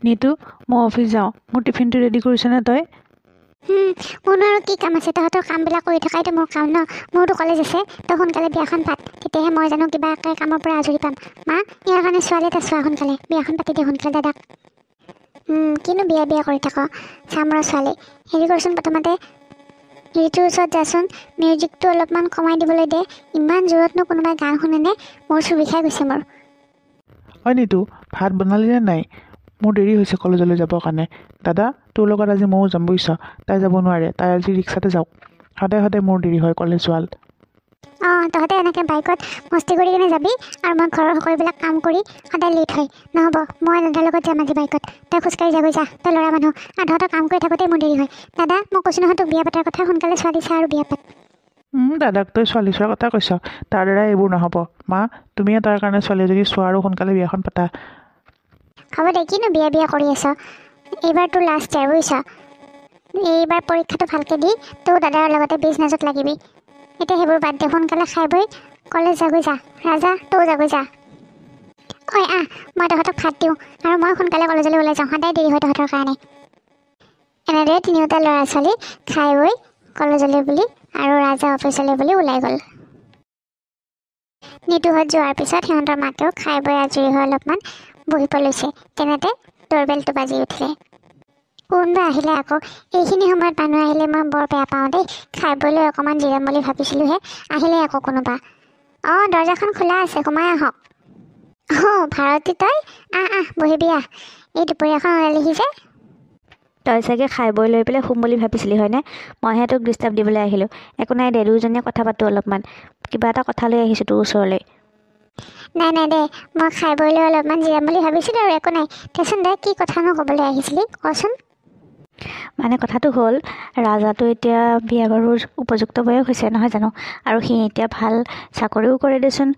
নিতু মই অফিচ যাওঁ মোৰ টিফিনটো ৰেডি কৰিছনে তই মোৰনো আৰু কি কাম আছে তহঁতৰ কামবিলাক কৰি থকাইতো মোৰ কাম ন মোৰতো কলেজ আছে তই সোনকালে বিয়াখন পাত তেতিয়াহে মই জানো কিবা একে কামৰ পৰা আজৰি পাম মা ইয়াৰ কাৰণে ছোৱালী এটা চোৱা সোনকালে বিয়াখন পাতি দে সোনকালে দাদাক কিনো বিয়া বিয়া কৰি থাক চাম ৰ ছোৱালী হেৰি কৰচোন প্ৰথমতে ঋতুৰ ওচৰত যাচোন মিউজিকটো অলপমান কমাই দিবলৈ দে ইমান জোৰতনো কোনোবাই গান শুনেনে মোৰ চুৰ বিষাই গৈছে মোৰ হয় নিতু ভাত বনালি নে নাই মোৰ দেৰি হৈছে কলেজলৈ যাবৰ কাৰণে দাদা তোৰ লগত আজি ময়ো যাম বুজিছ তাই যাব নোৱাৰে তাই আজি ৰিক্সাতে যাওক সদায় সদায় মোৰ দেৰি হয় কলেজ যোৱাল তহঁতে এনেকৈ বাইকত মস্তি কৰি কিনে যাবি আৰু মই ঘৰৰ সকলোবিলাক কাম কৰি সদায় লেট হয় নহ'ব মই দাদাৰ লগত যাম আজি বাইকত তই খোজকাঢ়ি যাবি যা তই ল'ৰা মানুহ আৰু তহঁতৰ কাম কৰি থাকোঁতেই মোৰ দেৰি হয় দাদা মই কৈছোঁ নহয় তোক বিয়া পতাৰ কথা সোনকালে ছোৱালী চা আৰু বিয়া পাত দাদাক তই ছোৱালী চোৱাৰ কথা কৈছ তাৰ দ্বাৰা এইবোৰ নহ'ব মা তুমিয়ে তাৰ কাৰণে ছোৱালী যদি চোৱা আৰু সোনকালে বিয়াখন পাতা হ'ব দে কিনো বিয়া বিয়া কৰি আছ এইবাৰ তোৰ লাষ্ট ইয়াৰ বুজিছ এইবাৰ পৰীক্ষাটো ভালকৈ দি তোৰ দাদাৰ লগতে বিজনেছত লাগিবি এতিয়া সেইবোৰ বাদ দে সোনকালে খাই বৈ কলেজ যাগৈ যা ৰাজা তও যাগৈ যা ঐ মই তহঁতক ভাত দিওঁ আৰু মই সোনকালে কলেজলৈ ওলাই যাওঁ সদায় দেৰি হয় তহঁতৰ কাৰণে এনেদৰে তিনিওটা ল'ৰা ছোৱালী খাই বৈ কলেজলৈ বুলি আৰু ৰাজা অফিচলৈ বুলি ওলাই গ'ল নিতুহঁত যোৱাৰ পিছত সিহঁতৰ মাকেও খাই বৈ আজৰি হৈ অলপমান বহিব লৈছে তেনেতে ডৰবেলটো বাজি উঠিলে কোনোবা আহিলে আকৌ এইখিনি সময়ত মানুহ আহিলে মই বৰ বেয়া পাওঁ দেই খাই বৈ অকণমান জিৰাম বুলি ভাবিছিলোঁহে আহিলে আকৌ কোনোবা দৰ্জাখন খোলা আছে সোমাই আহক ভাৰতী তই বহিবি এই দুপৰীয়াখন ওলালিহি যে তই চাগে খাই বৈ লৈ পেলাই শুম বুলি ভাবিছিলি হয়নে মইহে তোক ডিষ্টাৰ্ব দিবলৈ আহিলোঁ একো নাই দে দুয়োজনীয়ে কথা পাতোঁ অলপমান কিবা এটা কথা লৈ আহিছোঁ তোৰ ওচৰলৈ নাই দে মই খাই বৈ লৈ অলপমান জিৰাম বুলি ভাবিছিলোঁ আৰু একো নাই দেচোন দে কি কথানো ক'বলৈ আহিছিলি কচোন মানে কথাটো হ'ল ৰাজাটো এতিয়া বিয়া বাৰুৰ উপযুক্ত বয়স হৈছে নহয় জানো আৰু সি এতিয়া ভাল চাকৰিও কৰে দেচোন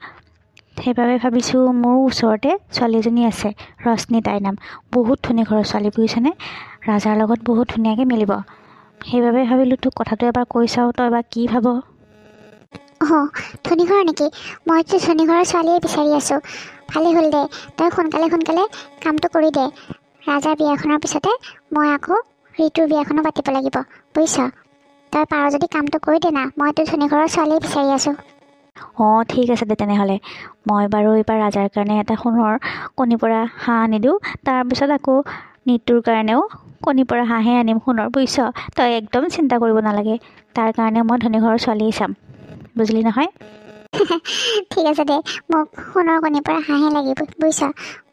সেইবাবে ভাবিছোঁ মোৰ ওচৰতে ছোৱালী এজনী আছে ৰশ্মি তাইৰ নাম বহুত ধুনীয়া ঘৰৰ ছোৱালী বুজিছনে ৰাজাৰ লগত বহুত ধুনীয়াকৈ মিলিব সেইবাবে ভাবিলোঁ তোক কথাটো এবাৰ কৈ চাওঁ তই এবাৰ কি ভাব ধনী ঘৰ নেকি মইতো ধনী ঘৰৰ ছোৱালীয়ে বিচাৰি আছোঁ ভালেই হ'ল দে তই সোনকালে কামটো কৰি দে ৰাজাৰ বিয়াখনৰ পিছতে মই আকৌ ঋতুৰ বিয়াখনো পাতিব লাগিব বুজিছ তই পাৰ যদি কামটো কৰি দে না মইতো ধনী ঘৰৰ ছোৱালীয়ে বিচাৰি আছোঁ ঠিক আছে দে তেনেহ'লে মই বাৰু এইবাৰ ৰাজাৰ কাৰণে এটা সোণৰ কণী পৰা হাঁহ আনি দিওঁ তাৰপিছত আকৌ নিতুৰ কাৰণেও কণী পৰা হাঁহে আনিম সোণৰ বুজিছ তই একদম চিন্তা কৰিব নালাগে তাৰ কাৰণে মই ধনী ঘৰৰ ছোৱালী চাম বুজিলি নহয় ঠিক আছে দে মোক সোণৰ কণীৰ পৰা হাঁহে লাগিব বুজিছ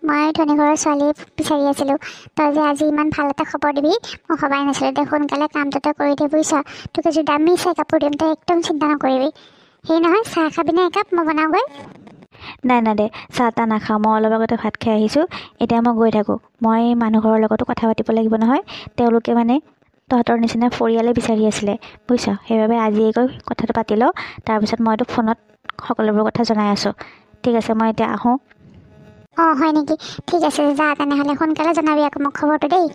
মই ধনী ঘৰৰ ছোৱালী বিচাৰি আছিলোঁ তই যে আজি ইমান ভাল এটা খবৰ দিবি মই ভবাই নাছিলোঁ দে সোনকালে কামটো তই কৰি দে বুজিছ তোক এযোৰ দামী চাই কাপোৰ দিম তই একদম চিন্তা নকৰিবি সেই নহয় চাহ খাবিনে একাপ মই বনাওঁগৈ নাই দে চাহ তাহ নাখাওঁ মই অলপ আগতে ভাত খাই আহিছোঁ এতিয়া মই গৈ থাকোঁ মই মানুহ ঘৰৰ লগতো কথা পাতিব লাগিব নহয় তেওঁলোকে মানে তহঁতৰ নিচিনা পৰিয়ালে বিচাৰি আছিলে বুজিছ সেইবাবে আজিয়ে গৈ কথাটো পাতি লওঁ তাৰপিছত মই তোক ফোনত সকলোবোৰ কথা জনাই আছোঁ ঠিক আছে মই এতিয়া আহোঁ হয় নেকি ঠিক আছে যা তেনেহ'লে সোনকালে জনাবি আকৌ মোক খবৰটো দেই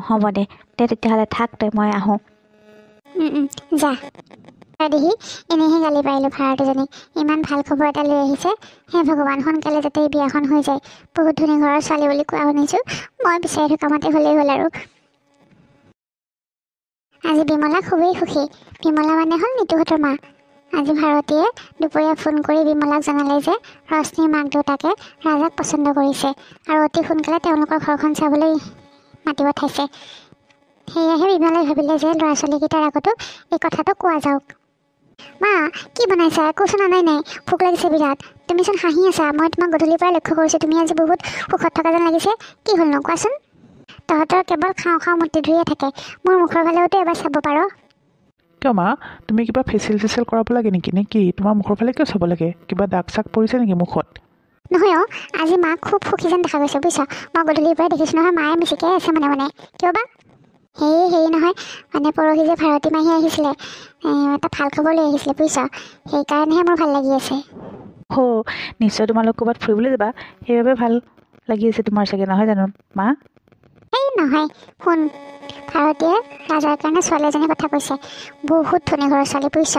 হ'ব দে তেতিয়াহ'লে থাক তই মই আহোঁ যা দেহি এনেহে গালি পাৰিলোঁ ভাৰতীজনীক ইমান ভাল খবৰ এটা লৈ আহিছে হে ভগৱান সোনকালে যাতে এই বিয়াখন হৈ যায় বহুত ধুনীয়া ঘৰৰ ছোৱালী বুলি কোৱা শুনিছোঁ মই বিচাৰি থকা মতে হ'লেই হ'ল আৰু আজি বিমলা খুবেই সুখী বিমলা মানে হ'ল নিতুহঁতৰ মা আজি ভাৰতীয়ে দুপৰীয়া ফোন কৰি বিমলাক জনালে যে ৰশ্মিৰ মাক দেউতাকে ৰাজাক পচন্দ কৰিছে আৰু অতি সোনকালে তেওঁলোকৰ ঘৰখন চাবলৈ মাতি পঠাইছে সেয়েহে বিমলাই ভাবিলে যে ল'ৰা ছোৱালীকেইটাৰ আগতো এই কথাটো কোৱা যাওক মা কি বনাইছা একোচোন আনাই নাই ভোক লাগিছে বিৰাট তুমিচোন হাঁহি আছা মই তোমাক গধূলিৰ পৰা লক্ষ্য কৰিছোঁ তুমি আজি বহুত সুখত থকা যেন লাগিছে কি হ'লনো কোৱাচোন তহঁতৰ কেৱল খাওঁ মূৰ্তি ধুইয়ে থাকে মোৰ মুখৰ ফালেওতো এবাৰ চাব পাৰ কিয় মা তুমি কিবা ফেচিয়েল কৰাব লাগে নেকি নে কি তোমাৰ মুখৰ ফালে কিয় চাব লাগে কিবা দাগ চাগ পৰিছে নেকি মুখত নহয় আজি মাক খুব সুখী যেন দেখা গৈছে বুজিছ মই গধূলিৰ পৰাই দেখিছোঁ নহয় মায়ে মিচিকাই আছে মানে কিয় বা হেৰি নহয় মানে পৰহি যে ভাৰতী মাহী আহিছিলে এটা ভাল খবৰ লৈ আহিছিলে বুজিছ সেইকাৰণেহে মোৰ ভাল লাগি আছে নিশ্চয় তোমালোক ক'ৰবাত ফুৰিবলৈ যাবা সেইবাবে ভাল লাগি আছে তোমাৰ চাগে নহয় জানো মা নহয় শুন ভাৰতীয়ে ৰাজাৰ কাৰণে ছোৱালী এজনীৰ কথা কৈছে বহুত ধনী ঘৰৰ ছোৱালী বুজিছ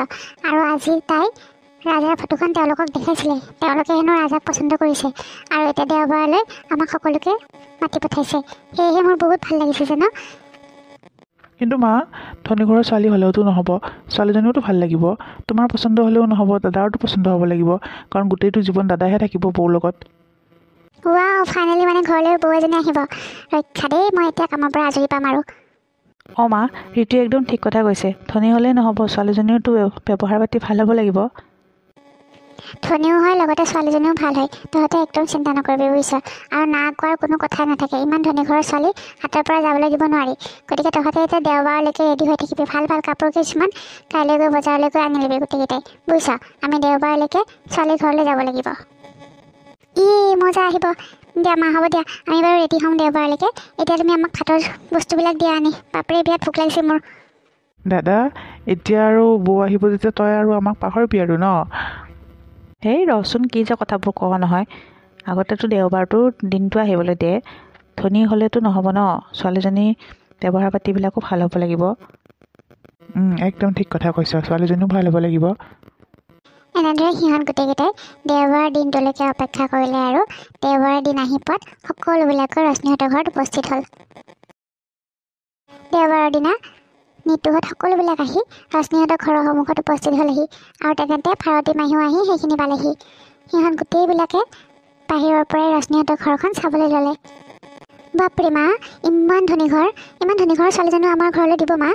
আৰু আজি তাই ৰাজাৰ ফটোখন তেওঁলোকক দেখাইছিলে। তেওঁলোকে হেনো ৰাজাক পচন্দ কৰিছে আৰু এতিয়া দেওবাৰলৈ আমাক সকলোকে মাতি পঠাইছে। সেয়েহে মোৰ বহুত ভাল লাগিছে জানো। কিন্তু মা, ধনী ঘৰৰ ছোৱালী হ'লেওতো নহ'ব, ছোৱালীজনীওতো ভাল লাগিব। তোমাৰ পচন্দ হ'লেও নহ'ব, দাদাৰতো পচন্দ হ'ব লাগিব, কাৰণ গোটেইটো জীৱন দাদাহে থাকিব বৌৰ লগত। ৱাও, ফাইনেলি মানে ঘৰলৈ বৌ এজনী আহিব। ৰক্ষা দেই, মই এতিয়া কামৰ পৰা আজৰি পাম আৰু। অঁ মা, ঋতুৱে একদম ঠিক কথা কৈছে। ধনী হ'লেই নহ'ব, ছোৱালীজনীওতো ব্যৱহাৰ পাতি ভাল হ'ব লাগিব। ধনীও হয়, লগতে ছোৱালীজনীও ভাল হয়। তহঁতে একদম চিন্তা নকৰিবি বুজিছ। আৰু না কোৱাৰ কোনো কথাই নাথাকে। ইমান ধনী ঘৰৰ ছোৱালী হাতৰ পৰা যাবলৈ দিব নোৱাৰি। গতিকে তহঁতে এতিয়া দেওবাৰলৈকে ৰেডি হৈ থাকিবি। ভাল ভাল কাপোৰ কিছুমান কাইলৈ গৈ বজাৰলৈ গৈ আনি ল'বি গোটেইকেইটাই, বুজিছ। আমি দেওবাৰলৈকে ছোৱালীৰ ঘৰলৈ যাব লাগিব। মজা আহিব। দিয়া মা, হ'ব দিয়া, আমি বাৰু ৰেডি হ'ম দেওবাৰলৈকে। এতিয়া তুমি আমাক ভাতৰ বস্তুবিলাক দিয়া আনি। বাপৰে, বিৰাট ভোক লাগিছে মোৰ। দাদা, এতিয়া আৰু বৌ আহিব যেতিয়া তই আৰু আমাক পাহৰিবি আৰু ন? হেই ৰচোন, কি যে কথাবোৰ কওঁ নহয়। আগতেতো দেওবাৰটো দিনটো আহিবলৈ দে। ধনী হ'লেতো নহ'ব ন, ছোৱালীজনী ব্যৱহাৰ পাতিবিলাকো ভাল হ'ব লাগিব। একদম ঠিক কথা কৈছ, ছোৱালীজনীও ভাল হ'ব লাগিব। এনেদৰে সিহঁত গোটেইকেইটাই দেওবাৰ দিনটোলৈকে অপেক্ষা কৰিলে আৰু দেওবাৰৰ দিন আহি পোৱাত সকলোবিলাকে ৰশ্মিহঁতৰ ঘৰত উপস্থিত হ'ল। দেওবাৰৰ দিনা নিতুহঁত সকলোবিলাক আহি ৰশ্মিহঁতৰ ঘৰৰ সন্মুখত উপস্থিত হ'লেহি আৰু তেনেতে ভাৰতী মাহীও আহি সেইখিনি পালেহি। সিহঁত গোটেইবিলাকে বাহিৰৰ পৰাই ৰশ্মিহঁতৰ ঘৰখন চাবলৈ ল'লে। বাপৰে মা, ইমান ধনী ঘৰৰ ছোৱালীজনীও আমাৰ ঘৰলৈ দিব মা?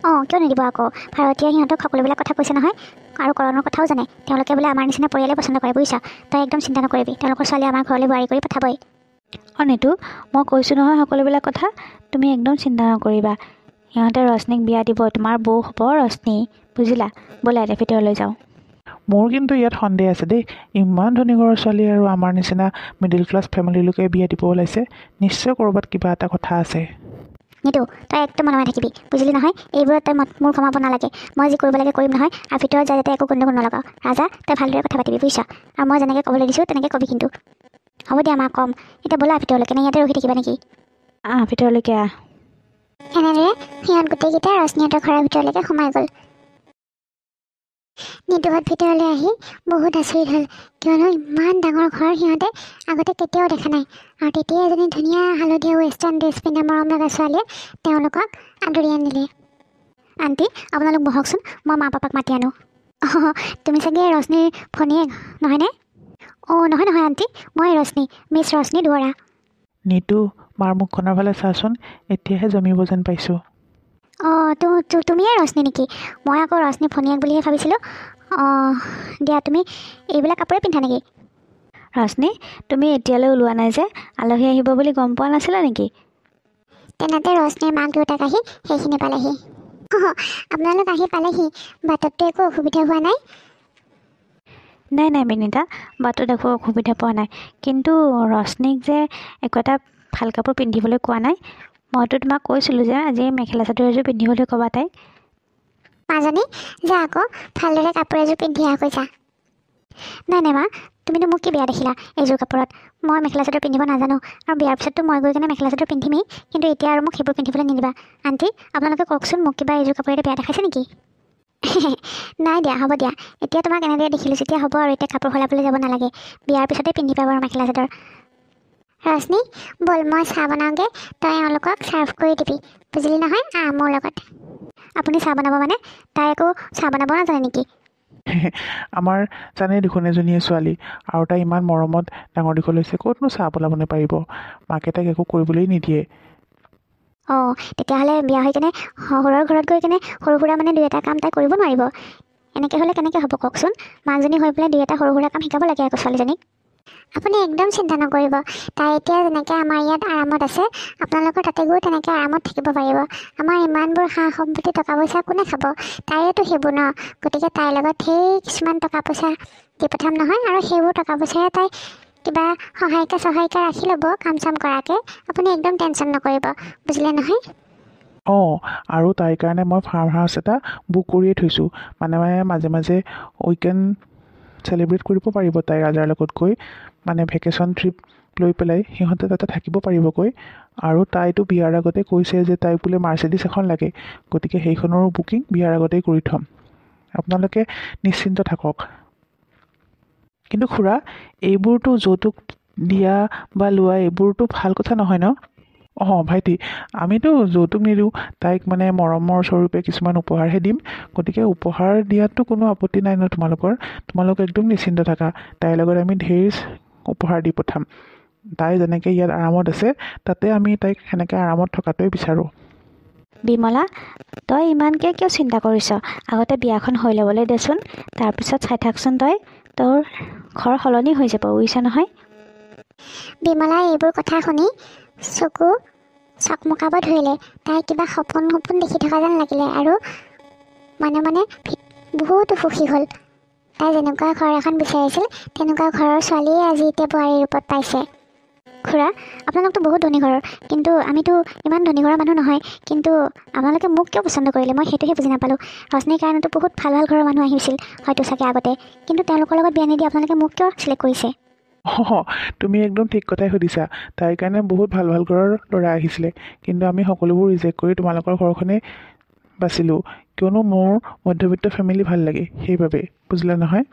অঁ, কিয় নিদিব আকৌ। ভাৰতীয়ে সিহঁতক সকলোবিলাক কথা কৈছে নহয়, আৰু কৰণৰ কথাও জানে। তেওঁলোকে বোলে আমাৰ নিচিনা পৰিয়ালে পচন্দ কৰে, বুজিছা। তই একদম চিন্তা নকৰিবি, তেওঁলোকৰ ছোৱালী আমাৰ ঘৰলৈ বোৱাৰী কৰি পঠাবই। অঁ নিতু, মই কৈছোঁ নহয় সকলোবিলাক কথা, তুমি একদম চিন্তা নকৰিবা। সিহঁতে ৰশ্মিক বিয়া দিব, তোমাৰ বৌ হ'ব ৰশ্মি, বুজিলা। ব'লা এতিয়া ভিতৰলৈ যাওঁ। মোৰ কিন্তু ইয়াত সন্দেহ আছে দেই। ইমান ধনী ঘৰৰ ছোৱালী আৰু আমাৰ নিচিনা মিডিল ক্লাছ ফেমিলিলৈকে বিয়া দিব ওলাইছে। নিশ্চয় ক'ৰবাত কিবা এটা কথা আছে। নিতু, তই একদম মনে মনে থাকিবি, বুজিলি নহয়। এইবোৰত তই মোৰ কমাব নালাগে। মই যি কৰিব লাগে কৰিম নহয়, আৰু ভিতৰত যাই যাতে একো গণ্ডগোল নলগাওঁ। ৰাজা, তই ভালদৰে কথা পাতিবি, বুজিছ। আৰু মই যেনেকৈ ক'বলৈ দিছোঁ তেনেকৈ ক'বি কিন্তু। হ'ব দিয়া মা, ক'ম। এতিয়া ব'লা ভিতৰলৈকে, নে ইয়াতে ৰখি থাকিবা নেকি? ভিতৰলৈকে আহ। এনেদৰে সিহঁত গোটেইকেইটা ৰশ্মিহঁতৰ ঘৰৰ ভিতৰলৈকে সোমাই গ'ল। নিতুহঁত ভিতৰলৈ আহি বহুত আচৰিত হ'ল, কিয়নো ইমান ডাঙৰ ঘৰ সিহঁতে আগতে কেতিয়াও দেখা নাই। আৰু তেতিয়া এজনী ধুনীয়া হালধীয়া ৱেষ্টাৰ্ণ ড্ৰেছ পিন্ধা মৰম লগা ছোৱালীয়ে তেওঁলোকক আদৰি আনিলে। আণ্টি, আপোনালোক বহকচোন, মই মা পাপাক মাতি আনো। অঁ, তুমি চাগে ৰশ্মিৰ ভনীয়েক নহয়নে? অঁ, নহয় আণ্টি, মই ৰশ্মি, মিছ ৰশ্মি দুৱৰা। নিতু, মাৰ মুখখনৰ ফালে চাচোন, এতিয়াহে জমিব যেন পাইছোঁ। অঁ, তুমিয়ে ৰশ্মি নেকি? মই আকৌ ৰশ্মি ভনীয়েক বুলিহে ভাবিছিলোঁ। অঁ, দিয়া, তুমি এইবিলাক কাপোৰে পিন্ধা নেকি? ৰশ্মি, তুমি এতিয়ালৈ ওলোৱা নাই যে? আলহী আহিব বুলি গম পোৱা নাছিলা নেকি? তেনেতে ৰশ্মিৰ মাক দেউতাক আহি সেইখিনি পালেহি। আপোনালোক আহি পালেহি, বাটততো একো অসুবিধা হোৱা নাই? নাই বিনীতা, বাটত একো অসুবিধা পোৱা নাই। কিন্তু ৰশ্মিক যে একো এটা ভাল কাপোৰ পিন্ধিবলৈ কোৱা নাই। মইতো তোমাক কৈছিলোঁ যে আজি মেখেলা চাদৰ এযোৰ পিন্ধিবলৈ ক'বা তাইক। মাজনী, যা আকৌ ভালদৰে কাপোৰ এযোৰ পিন্ধি আহ কৈছা। নাই মা, তুমিতো মোক কি বেয়া দেখিলা এইযোৰ কাপোৰত? মই মেখেলা চাদৰ পিন্ধিব নাজানো, আৰু বিয়াৰ পিছততো মই গৈ কিনে মেখেলা চাদৰ পিন্ধিমেই। কিন্তু এতিয়া আৰু মোক সেইবোৰ পিন্ধিবলৈ নিদিবা। আণ্টি, আপোনালোকে কওকচোন, মোক কিবা এইযোৰ কাপোৰেৰে বেয়া দেখাইছে নেকি? নাই দিয়া, হ'ব দিয়া। এতিয়া তোমাক এনেদৰে দেখিলোঁ যেতিয়া হ'ব আৰু, এতিয়া কাপোৰ সলাবলৈ যাব নালাগে। বিয়াৰ পিছতে পিন্ধিবা বাৰু মেখেলা চাদৰ। ৰশ্মি, ব'ল মই চাহ বনাওঁগৈ, তই এওঁলোকক ছাৰ্ভ কৰি দিবি, বুজিলি নহয়। মোৰ লগত। আপুনি চাহ বনাব মানে? তাই একো চাহ বনাব নাজানে নেকি? আমাৰ জানেই দেখোন এজনীয়ে ছোৱালী, আৰু তাই ইমান মৰমত ডাঙৰ দীঘল হৈছে, ক'তনো চাহ বনাব পাৰিব? মাকে তাইক একো কৰিবলৈ নিদিয়ে। অঁ, তেতিয়াহ'লে বিয়া হৈ কেনে শহুৰৰ ঘৰত গৈ কেনে সৰু সুৰা মানে 2 এটা কাম তাই কৰিব নোৱাৰিব? এনেকৈ হ'লে কেনেকৈ হ'ব কওকচোন? মাকজনী হৈ পেলাই 2 এটা সৰু সুৰা কাম শিকাব লাগে আকৌ ছোৱালীজনীক। আপুনি একদম চিন্তা নকৰিব। তাই এতিয়া যেনেকৈ আমাৰ ইয়াত আৰামত আছে, আপোনালোকৰ তাতে গৈ তেনেকৈ আৰামত থাকিব পাৰিব। আমাৰ ইমানবোৰ সা সম্পত্তি টকা পইচা কোনে খাব? তাইৰেতো সেইবোৰ ন। গতিকে তাইৰ লগত সেই কিছুমান টকা পইচা দি পঠাম নহয়, আৰু সেইবোৰ টকা পইচাৰে তাই কিবা সহায়িকা ৰাখি ল'ব কাম চাম কৰাকৈ। আপুনি একদম টেনশ্যন নকৰিব, বুজিলে নহয়। অঁ, আৰু তাইৰ কাৰণে মই ফাৰ্ম হাউচ এটা বুক কৰিয়ে থৈছোঁ। মানে মাজে মাজে উইকেণ্ড চেলিব্ৰেট কৰিব পাৰিব তাই ৰাজাৰ লগত গৈ, মানে ভেকেশ্যন ট্ৰিপ লৈ পেলাই সিহঁতে তাতে থাকিব পাৰিবগৈ। আৰু তাইতো বিয়াৰ আগতে কৈছে যে তাইক বোলে মাৰ্চিডিছ এখন লাগে, গতিকে সেইখনৰো বুকিং বিয়াৰ আগতেই কৰি থ'ম। আপোনালোকে নিশ্চিন্ত থাকক। কিন্তু খুৰা, এইবোৰতো যৌতুক দিয়া বা লোৱা এইবোৰতো ভাল কথা নহয় ন? অঁ ভাইটি, আমিতো যৌতুক নিদিওঁ, তাইক মানে মৰমৰ স্বৰূপে কিছুমান উপহাৰহে দিম। গতিকে উপহাৰ দিয়াতো কোনো আপত্তি নাই ন তোমালোকৰ? তোমালোক একদম নিশ্চিন্ত থাকা, তাইৰ লগত আমি ঢেৰ উপহাৰ দি পঠাম। তাই যেনেকৈ ইয়াত আৰামত আছে, তাতে আমি তাইক সেনেকৈ আৰামত থকাটোৱে বিচাৰোঁ। বিমলা, তই ইমানকৈ কিয় চিন্তা কৰিছ? আগতে বিয়াখন হৈ ল'বলৈ দেচোন, তাৰপিছত চাই থাকচোন তই, তোৰ ঘৰ সলনি হৈ যাব, বুজিছ নহয়? বিমলাই এইবোৰ কথা শুনি চকু চকমকাব ধৰিলে। তাই কিবা সপোন দেখি থকা যেন লাগিলে আৰু মনে মনে বহুতো সুখী হ'ল। তাই যেনেকুৱা ঘৰ এখন বিচাৰিছিল তেনেকুৱা ঘৰৰ ছোৱালীয়ে আজি এতিয়া বোৱাৰীৰ ৰূপত পাইছে। খুৰা, আপোনালোকতো বহুত ধনী ঘৰৰ, কিন্তু আমিতো ইমান ধনী ঘৰৰ মানুহ নহয়। কিন্তু আপোনালোকে মোক কিয় পচন্দ কৰিলে মই সেইটোহে বুজি নাপালোঁ। ৰশ্মিৰ কাৰণেতো বহুত ভাল ভাল ঘৰৰ মানুহ আহিছিল হয়তো চাগে আগতে, কিন্তু তেওঁলোকৰ লগত বিয়া নিদি আপোনালোকে মোক কিয় চিলেক্ট কৰিছে? অঁ, তুমি একদম ঠিক কথাই সুধিছা। তাইৰ কাৰণে বহুত ভাল ভাল ঘৰৰ ল'ৰা আহিছিলে, কিন্তু আমি সকলোবোৰ ৰিজেক্ট কৰি তোমালোকৰ ঘৰখনেই বাচিলোঁ, কিয়নো মোৰ মধ্যবিত্ত ফেমিলি ভাল লাগে সেইবাবে, বুজিলা নহয়?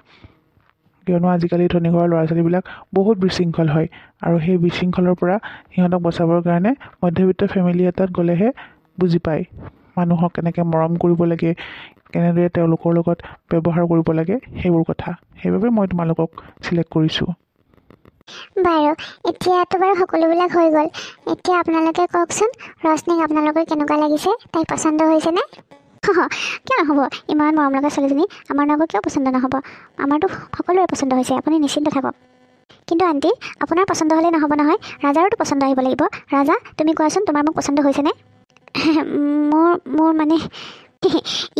কিয়নো আজিকালি ধনী ঘৰৰ ল'ৰা ছোৱালীবিলাক বহুত বিশৃংখল হয়, আৰু সেই বিশৃংখলৰ পৰা সিহঁতক বচাবৰ কাৰণে মধ্যবিত্ত ফেমিলি এটাত গ'লেহে বুজি পায় মানুহক কেনেকৈ মৰম কৰিব লাগে, কেনেদৰে তেওঁলোকৰ লগত ব্যৱহাৰ কৰিব লাগে, সেইবোৰ কথা। সেইবাবে মই তোমালোকক চিলেক্ট কৰিছোঁ। বাৰু, এতিয়াতো বাৰু সকলোবিলাক হৈ গ'ল। এতিয়া আপোনালোকে কওকচোন, ৰশ্মিক আপোনালোকৰ কেনেকুৱা লাগিছে? তাই পচন্দ হৈছেনে? কিয় নহ'ব? ইমান মৰম লগা ছোৱালীজনী আমাৰ লগত কিয় পচন্দ নহ'ব? আমাৰতো সকলোৰে পচন্দ হৈছে, আপুনি নিশ্চিন্ত থাকক। কিন্তু আণ্টি, আপোনাৰ পচন্দ হ'লে নহ'ব নহয়, ৰাজাৰোতো পচন্দ আহিব লাগিব। ৰাজা, তুমি কোৱাচোন তোমাৰ মোক পচন্দ হৈছেনে? মোৰ মানে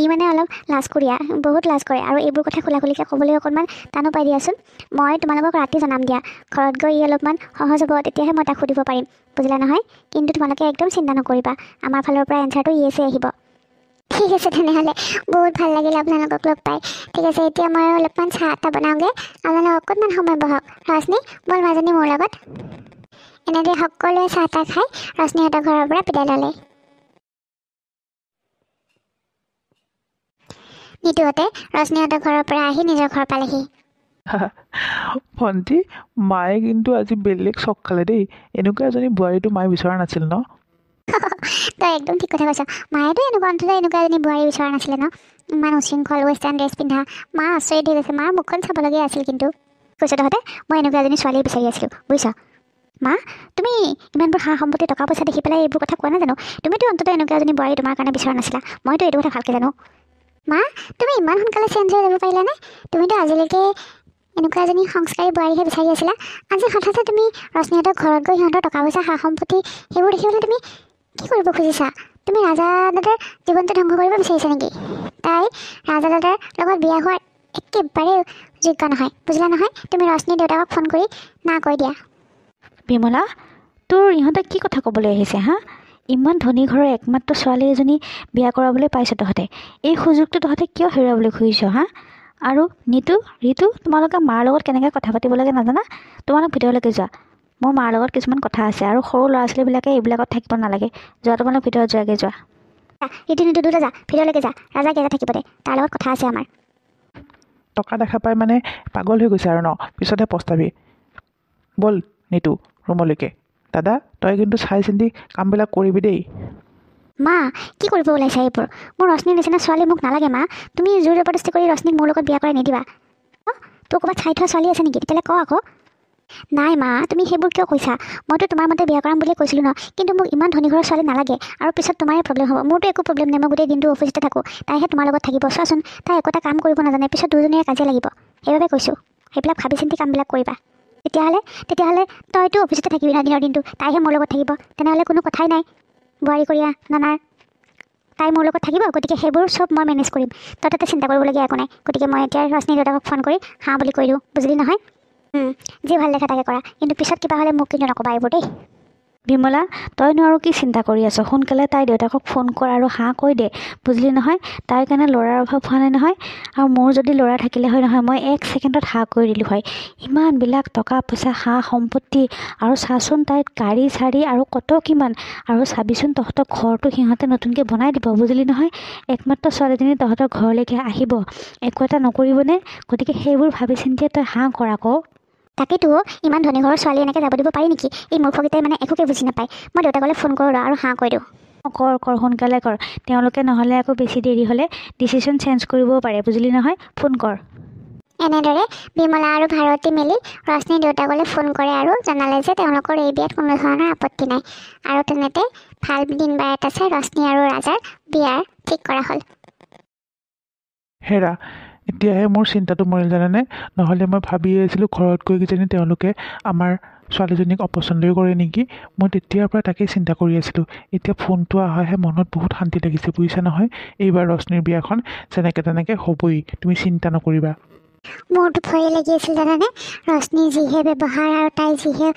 ই মানে অলপ লাজকুৰীয়া, বহুত লাজ কৰে, আৰু এইবোৰ কথা খোলাখুলিকৈ ক'বলৈ অকণমান টানো পাই দিয়াচোন। মই তোমালোকক ৰাতি জনাম দিয়া, ঘৰত গৈ ই অলপমান সহজ হ'ব, তেতিয়াহে মই তাক সুধিব পাৰিম, বুজিলা নহয়? কিন্তু তোমালোকে একদম চিন্তা নকৰিবা, আমাৰ ফালৰ পৰা এনচাৰটো য়েছে আহিব। ঠিক আছে তেনেহ'লে, বহুত ভাল লাগিল আপোনালোকক লগ পাই। ঠিক আছে, এতিয়া মই অলপমান চাহ এটা বনাওঁগৈ, আপোনালোক অকণমান সময় বহক। ৰশ্মি, ব'ল মাজনী মোৰ লগত। এনেদৰে সকলোৱে চাহ তাহ খাই ৰশ্মিহঁতৰ ঘৰৰ পৰা বিদায় ল'লে। নিতুহঁতে ৰশ্মিহঁতৰ ঘৰৰ পৰা আহি নিজৰ ঘৰ পালেহি। ভণ্টি, মায়ে কিন্তু আজি বেলেগ চখ খালে দেই। এনেকুৱা এজনী বোৱাৰীটো মায়ে বিচৰা নাছিল ন? তই একদম ঠিক কথা কৈছ। মায়েতো এনেকুৱা এজনী বোৱাৰী বিচৰা নাছিলে ন? ইমান উশৃংখল ৱেষ্টাৰ্ণ ড্ৰেছ পিন্ধা। মা আচৰিত হৈ গৈছে, মাৰ মুখখন চাবলগীয়া আছিল। কিন্তু কৈছে তহঁতে, মই এনেকুৱা এজনী ছোৱালী বিচাৰি আছিলোঁ, বুজিছ? মা, তুমি ইমানবোৰ সা সম্পত্তি টকা পইচা দেখি পেলাই এইবোৰ কথা কোৱা নাই জানো? তুমিতো অন্ততঃ এনেকুৱা এজনী বোৱাৰী তোমাৰ কাৰণে বিচৰা নাছিলা। মইতো এইটো কথা ভালকৈ জানো। মা, তুমি ইমান সোনকালে চেঞ্জ হৈ যাব পাৰিলানে? তুমিতো আজিলৈকে এনেকুৱা এজনী সংস্কাৰী বোৱাৰীহে বিচাৰি আছিলা। আজি হঠাতে তুমি ৰশ্মিহঁতৰ ঘৰত গৈ সিহঁতৰ টকা পইচা সা সম্পত্তি সেইবোৰ দেখিবলৈ তুমি কি কৰিব খুজিছা? তুমি ৰাজা দাদাৰ জীৱনটো ধ্বংস কৰিব বিচাৰিছা নেকি? তাই ৰাজা দাদাৰ লগত বিয়া হোৱাৰ একেবাৰে যোগ্য নহয়, বুজিলা নহয়? তুমি ৰশ্মিৰ দেউতাকক ফোন কৰি না কৈ দিয়া। বিমলা, তোৰ ইহঁতে কি কথা ক'বলৈ আহিছে হা? ইমান ধনী ঘৰৰ একমাত্ৰ ছোৱালী এজনী বিয়া কৰাবলৈ পাইছ তহঁতে। এই সুযোগটো তহঁতে কিয় হেৰুৱাবলৈ খুজিছ হা? আৰু নিতু, ঋতু, তোমালোকে মাৰ লগত কেনেকৈ কথা পাতিব লাগে নাজানা? তোমালোক ভিতৰলৈকে যোৱা, মোৰ মাৰ লগত কিছুমান কথা আছে, আৰু সৰু ল'ৰা ছোৱালীবিলাকে এইবিলাকত থাকিব নালাগে। যোৱা, তোমালোক ভিতৰত যোৱাগৈ যোৱা। ঋতু নিতু দুটা যা, ভিতৰলৈকে যা। ৰাজা কেইটা থাকিব দে, তাৰ লগত কথা আছে আমাৰ। টকা দেখা পাই মানে পাগল হৈ গৈছে আৰু ন? পিছতহে পস্তাবি। ব'ল নিতু, ৰুমলৈকে। দাদা, তই কিন্তু চাই চিন্তি কামবিলাক কৰিবি দেই। মা, কি কৰিব ওলাইছা এইবোৰ? মোৰ ৰশ্মিৰ নিচিনা ছোৱালী মোক নালাগে মা। তুমি জোৰ জবৰদস্তি কৰি ৰশ্মিক মোৰ লগত বিয়া কৰাই নিদিবা। তোৰ ক'ৰবাত চাই থোৱা ছোৱালী আছে নেকি? তেতিয়াহ'লে ক আকৌ। নাই মা, তুমি সেইবোৰ কিয় কৈছা? মইতো তোমাৰ মতে বিয়া কৰাম বুলিয়ে কৈছিলোঁ ন? কিন্তু মোক ইমান ধনী ঘৰৰ ছোৱালী নালাগে, আৰু পিছত তোমাৰে প্ৰব্লেম হ'ব। মোৰতো একো প্ৰব্লেম নাই, মই গোটেই দিনটো অফিচতে থাকোঁ। তাইহে তোমাৰ লগত থাকিব। চোৱাচোন, তাই একো এটা কাম কৰিব নাজানে, পিছত দুজনীয়ে কাজিয়া লাগিব। সেইবাবে কৈছোঁ, সেইবিলাক ভাবি চিন্তি কামবিলাক কৰিবা। তেতিয়াহ'লে তইতো অফিচতে থাকিবি ন দিনৰ দিনটো, তাইহে মোৰ লগত থাকিব। তেনেহ'লে কোনো কথাই নাই বোৱাৰী কৰিয়া নানাৰ। তাই মোৰ লগত থাকিব, গতিকে সেইবোৰ চব মই মেনেজ কৰিম। তই তাতে চিন্তা কৰিবলগীয়া একো নাই। গতিকে মই এতিয়া ৰশ্মিৰ দেউতাকক ফোন কৰি হাঁ বুলি কৈ দিওঁ, বুজিলি নহয়? যি ভাল দেখা তাকে কৰা, কিন্তু পিছত কিবা হ'লে মোক কিন্তু নক'বা এইবোৰ দেই। বিমলা, তইনো আৰু কি চিন্তা কৰি আছ? সোনকালে তাইৰ দেউতাকক ফোন কৰ আৰু হাঁ কৈ দে, বুজিলি নহয়? তাইৰ কাৰণে ল'ৰাৰ অভাৱ হোৱা নাই নহয়। আৰু মোৰ যদি ল'ৰা থাকিলে হয় নহয়, মই 1 ছেকেণ্ডত হাঁ কৰি দিলোঁ হয়। ইমানবিলাক টকা পইচা, সা সম্পত্তি, আৰু চাচোন তাইৰ গাড়ী চাড়ী আৰু কত কিমান। আৰু চাবিচোন তহঁতৰ ঘৰটো সিহঁতে নতুনকৈ বনাই দিব, বুজিলি নহয়? একমাত্ৰ ছোৱালীজনী তহঁতৰ ঘৰলৈকে আহিব, একো এটা নকৰিবনে? গতিকে সেইবোৰ ভাবি চিন্তিয়ে তই হাঁ কৰ আকৌ। তাকেতো ইমান ধনী ঘৰৰ ছোৱালী এনেকৈ যাব দিব পাৰি নেকি? এই মূৰ্খকেইটাই মানে একোকে বুজি নাপায়। মই দেউতাকলৈ ফোন কৰোঁ আৰু হাঁ কৈ দিওঁ। কৰ সোনকালে কৰ। তেওঁলোকে নহ'লে আকৌ বেছি দেৰি হ'লে ডিচিশ্যন চেঞ্জ কৰিবও পাৰে, বুজিলি নহয়? ফোন কৰ। এনেদৰে বিমলা আৰু ভাৰতী মিলি ৰশ্মিৰ দেউতাকলৈ ফোন কৰে আৰু জনালে যে তেওঁলোকৰ এই বিয়াত কোনো ধৰণৰ আপত্তি নাই। আৰু তেনেতে ভাল দিন বাৰ এটা চাই ৰশ্মি আৰু ৰাজাৰ বিয়াৰ ঠিক কৰা হ'ল। হেৰা, এতিয়াহে মোৰ চিন্তাটো মৰিল জানানে? নহ'লে মই ভাবিয়ে আছিলোঁ ঘৰত গৈ কিজানি তেওঁলোকে আমাৰ ছোৱালীজনীক অপচন্দই কৰে নেকি। মই তেতিয়াৰ পৰা তাকেই চিন্তা কৰি আছিলোঁ। এতিয়া ফোনটো অহাহে মনত বহুত শান্তি লাগিছে, বুজিছা নহয়? এইবাৰ ৰশ্মিৰ বিয়াখন যেনেকৈ তেনেকৈ হ'বই, তুমি চিন্তা নকৰিবা। মোৰতো ভয়ে লাগি আছিল জানানে? ৰশ্মিৰ যিহে ব্যৱহাৰ আৰু তাইৰ যিহে